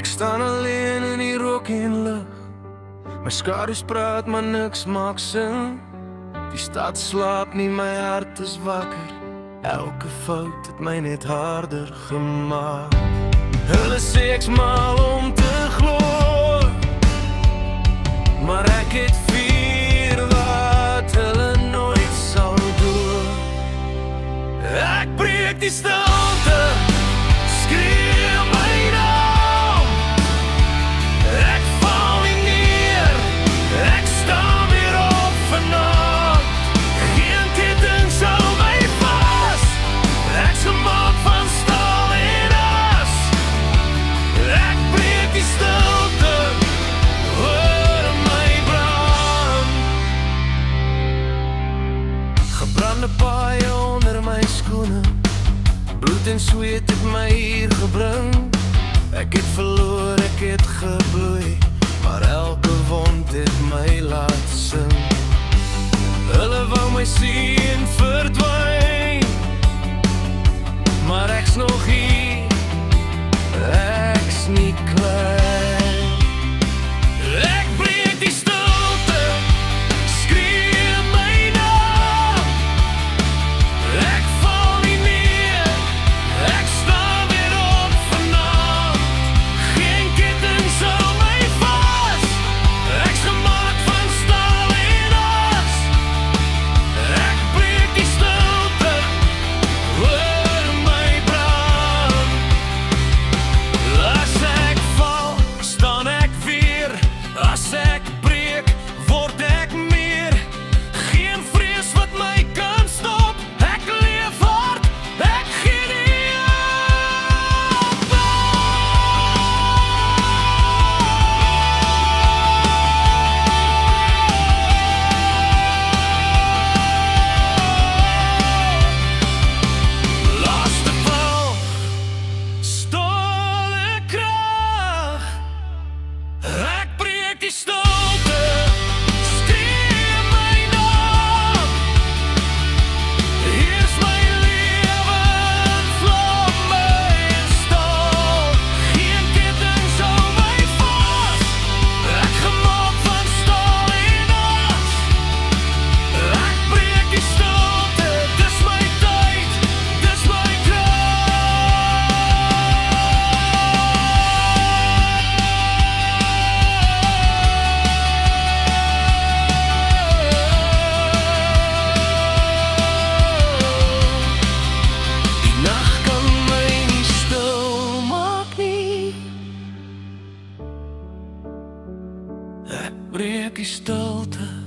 staan alleen in die rook en lig. My skadu's praat maar niks maak sin. Die stad slaap nie, my hart is wakker. Elke fout het my net harder gemaak. Hulle sê ek's mal om te glo, maar ek het vier wat hulle nooit sal doen. Ek breek die stilte, skree my naam. Ek val nie neer, ek staan weer op vanaand. Geen ketting sal my vas, ek's gemaak van staal en as. Ek breek die stilte, hoor my brand. Gebrande paaie onder my skoene, bloed en sweet het my hier gebring. Ek het verloor, ek het gebloei, maar elke wond het my laat sing. Hulle wou my sien verdwyn, maar ek's nog hier, ek's nie klein. Ek breek die stilte, skree my naam. Ek val nie neer, ek staan weer op vanaand. Geen ketting sal my vas, ek's gemaak van staal en as. Ek breek die stilte, hoor my brand. As ek val, staan ek weer. As ek breek, word ek meer. Geen vrees wat my kan stop. Ek leef hard, ek gee nie op. Laaste val, stolle krag. Ek breek die stilte, skree my naam. Hier is my lewe in vlamme en staal. Geen ketting sal my vas, ek gemaak van staal en as. Ek breek die stilte, dis my tyd, dis my Die nag kan my nie stil maak nie. Ek breek die stilte.